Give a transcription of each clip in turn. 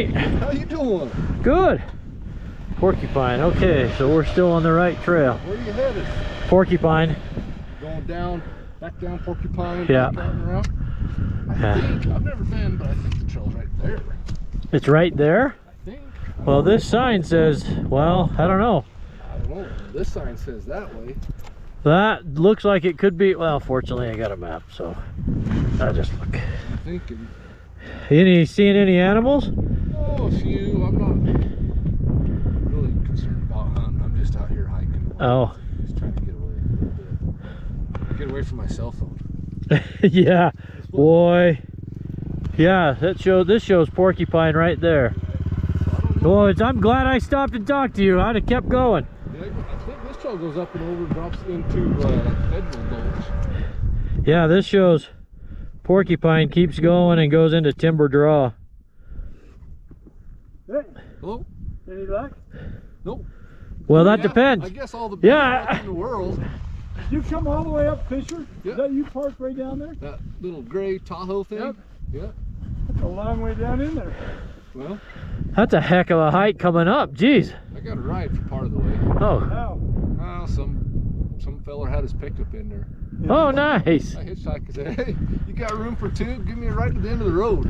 Hey! How you doing? Good. Porcupine. Okay, so we're still on the right trail. Where are you headed? Porcupine. Going down, back down Porcupine, Yeah. back out and around? I think, I've never been, but I think the trail's right there. It's right there? I think. Well, this sign says, well, I don't know. I don't know. This sign says that way. That looks like it could be, well, fortunately I got a map, so I'll just look. I'm thinking. Seeing any animals? Oh, a few. I'm not really concerned about hunting. I'm just out here hiking. Oh. Just trying to get away a little bit. Get away from my cell phone. Yeah, boy. Yeah, this shows Porcupine right there. Well, I'm glad I stopped and talked to you. I'd have kept going. Yeah, I think this trail goes up and over and drops into like Federal Gulch. Yeah, this shows Porcupine keeps going and goes into Timber Draw. Hey. Hello? Any luck? Nope. Well, that Yeah, depends. I guess all the Yeah. luck in the world. You come all the way up Fisher? Yep. Is that you parked right down there? That little gray Tahoe thing? Yep. Yeah. That's a long way down in there. Well, That's a heck of a hike coming up. Jeez. I got a ride for part of the way. Oh. How? Well, some feller had his pickup in there. Oh, nice. I hitchhiked and said, hey, you got room for two? Give me a ride to the end of the road.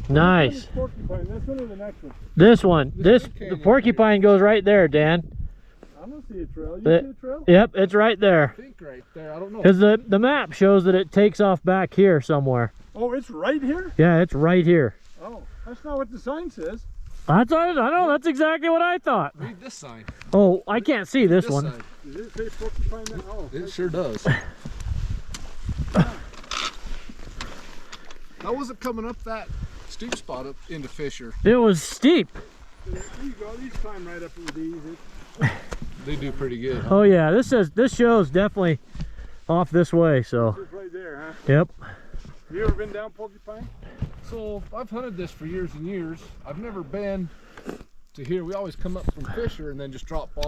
Nice. Porcupine, this one or the next one? This one. The Porcupine goes right there, Dan. I don't see a trail. You The- see a trail? Yep, it's right there. I think right there. I don't know. Because the map shows that it takes off back here somewhere. Oh, it's right here? Yeah, it's right here. Oh, that's not what the sign says. I know, that's exactly what I thought. Read this sign. Oh, I can't see this one. Sign. Does it say Porcupine there? Oh, It sure does. I wasn't coming up that steep spot up into Fisher. It was steep. there you go. These climb right up with these. They do pretty good. Huh? Oh yeah, this shows definitely off this way, so. It's right there, huh? Yep. Have you ever been down Porcupine? So I've hunted this for years and years. I've never been to here. We always come up from Fisher and then just drop off